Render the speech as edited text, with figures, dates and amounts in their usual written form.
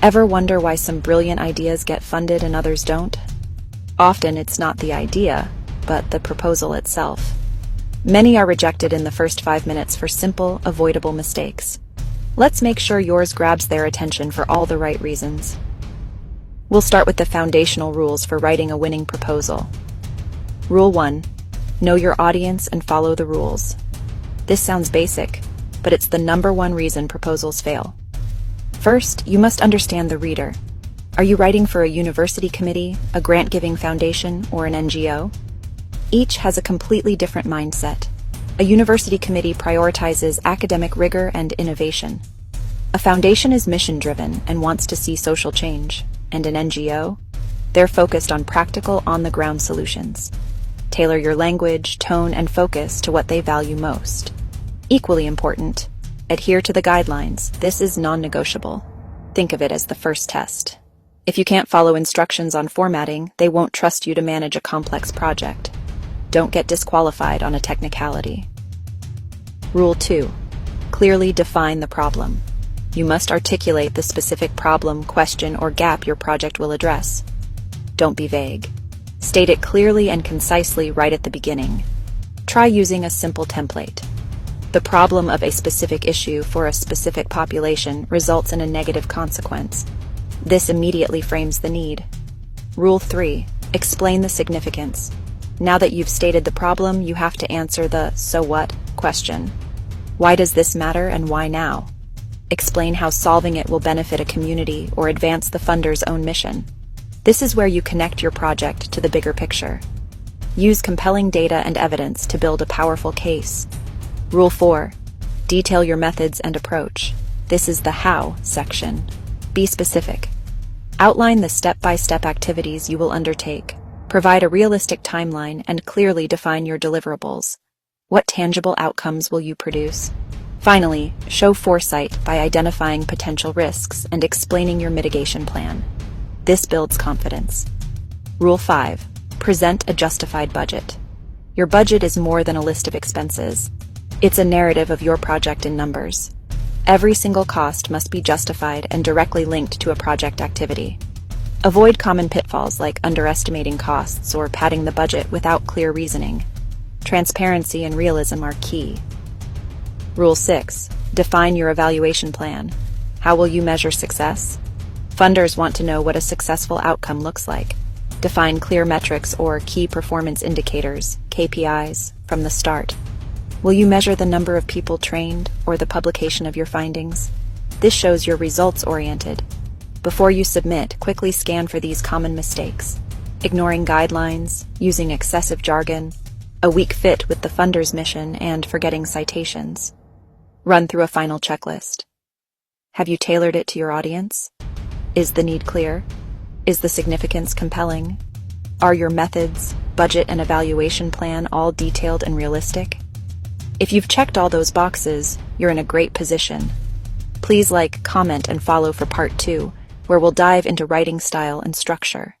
Ever wonder why some brilliant ideas get funded and others don't? Often it's not the idea, but the proposal itself. Many are rejected in the first 5 minutes for simple, avoidable mistakes. Let's make sure yours grabs their attention for all the right reasons. We'll start with the foundational rules for writing a winning proposal. Rule 1. Know your audience and follow the rules. This sounds basic, but it's the #1 reason proposals fail. First, you must understand the reader. Are you writing for a university committee, a grant-giving foundation, or an NGO? Each has a completely different mindset. A university committee prioritizes academic rigor and innovation. A foundation is mission-driven and wants to see social change, and an NGO? They're focused on practical, on-the-ground solutions. Tailor your language, tone, and focus to what they value most. Equally important, adhere to the guidelines. This is non-negotiable. Think of it as the first test. If you can't follow instructions on formatting, they won't trust you to manage a complex project. Don't get disqualified on a technicality. Rule 2. Clearly define the problem. You must articulate the specific problem, question, or gap your project will address. Don't be vague. State it clearly and concisely right at the beginning. Try using a simple template. The problem of a specific issue for a specific population results in a negative consequence. This immediately frames the need. Rule 3. Explain the significance. Now that you've stated the problem, you have to answer the "so what" question. Why does this matter and why now? Explain how solving it will benefit a community or advance the funder's own mission. This is where you connect your project to the bigger picture. Use compelling data and evidence to build a powerful case. Rule 4. Detail your methods and approach. This is the how section. Be specific. Outline the step-by-step activities you will undertake. Provide a realistic timeline and clearly define your deliverables. What tangible outcomes will you produce? Finally, show foresight by identifying potential risks and explaining your mitigation plan. This builds confidence. Rule 5. Present a justified budget. Your budget is more than a list of expenses. It's a narrative of your project in numbers. Every single cost must be justified and directly linked to a project activity. Avoid common pitfalls like underestimating costs or padding the budget without clear reasoning. Transparency and realism are key. Rule 6. Define your evaluation plan. How will you measure success? Funders want to know what a successful outcome looks like. Define clear metrics or key performance indicators, KPIs, from the start. Will you measure the number of people trained or the publication of your findings? This shows you're results-oriented. Before you submit, quickly scan for these common mistakes. Ignoring guidelines, using excessive jargon, a weak fit with the funder's mission, and forgetting citations. Run through a final checklist. Have you tailored it to your audience? Is the need clear? Is the significance compelling? Are your methods, budget, and evaluation plan all detailed and realistic? If you've checked all those boxes, you're in a great position. Please like, comment, and follow for part 2, where we'll dive into writing style and structure.